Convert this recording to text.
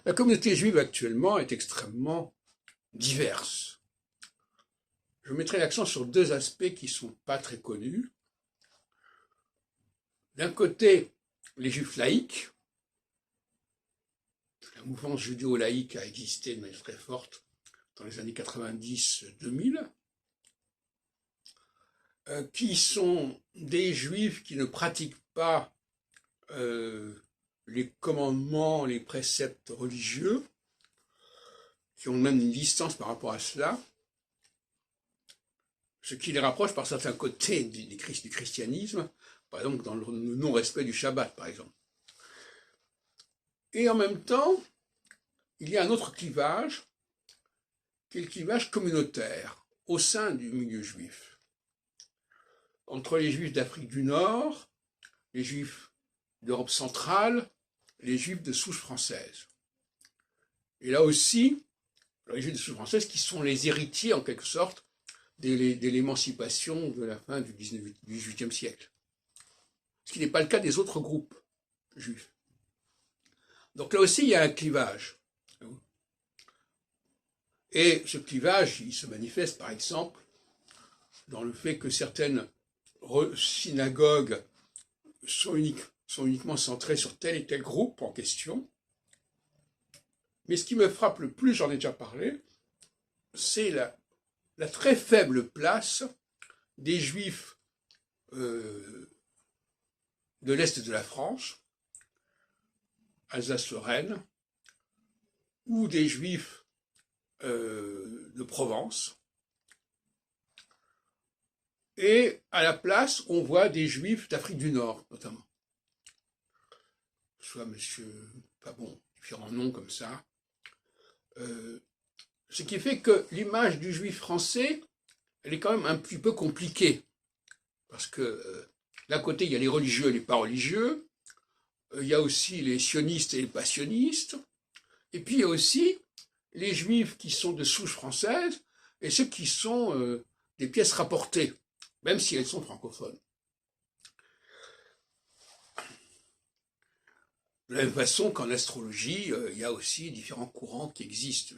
La communauté juive actuellement est extrêmement diverse. Je mettrai l'accent sur deux aspects qui ne sont pas très connus. D'un côté, les juifs laïcs. La mouvance judéo-laïque a existé de manière très forte dans les années 90-2000, qui sont des juifs qui ne pratiquent pas les commandements, les préceptes religieux, qui ont même une distance par rapport à cela, ce qui les rapproche par certains côtés du christianisme, par exemple dans le non-respect du Shabbat, par exemple. Et en même temps, il y a un autre clivage, qui est le clivage communautaire, au sein du milieu juif. Entre les juifs d'Afrique du Nord, les juifs d'Europe centrale, les juifs de souche française. Et là aussi, les juifs de souche française qui sont les héritiers, en quelque sorte, de l'émancipation de la fin du XVIIIe siècle. Ce qui n'est pas le cas des autres groupes juifs. Donc là aussi, il y a un clivage. Et ce clivage, il se manifeste par exemple dans le fait que certaines synagogues sont uniquement centrées sur tel et tel groupe en question. Mais ce qui me frappe le plus, j'en ai déjà parlé, c'est la très faible place des juifs de l'Est de la France, Alsace-Lorraine, ou des juifs de Provence. Et à la place, on voit des juifs d'Afrique du Nord, notamment. Soit monsieur, pas bon, différents noms comme ça. Ce qui fait que l'image du juif français, elle est quand même un petit peu compliquée. Parce que d'un côté, il y a les religieux et les pas religieux. Il y a aussi les sionistes et les pas sionistes. Et puis il y a aussi les juifs qui sont de souche française et ceux qui sont des pièces rapportées, même si elles sont francophones. De la même façon qu'en astrologie, il y a aussi différents courants qui existent.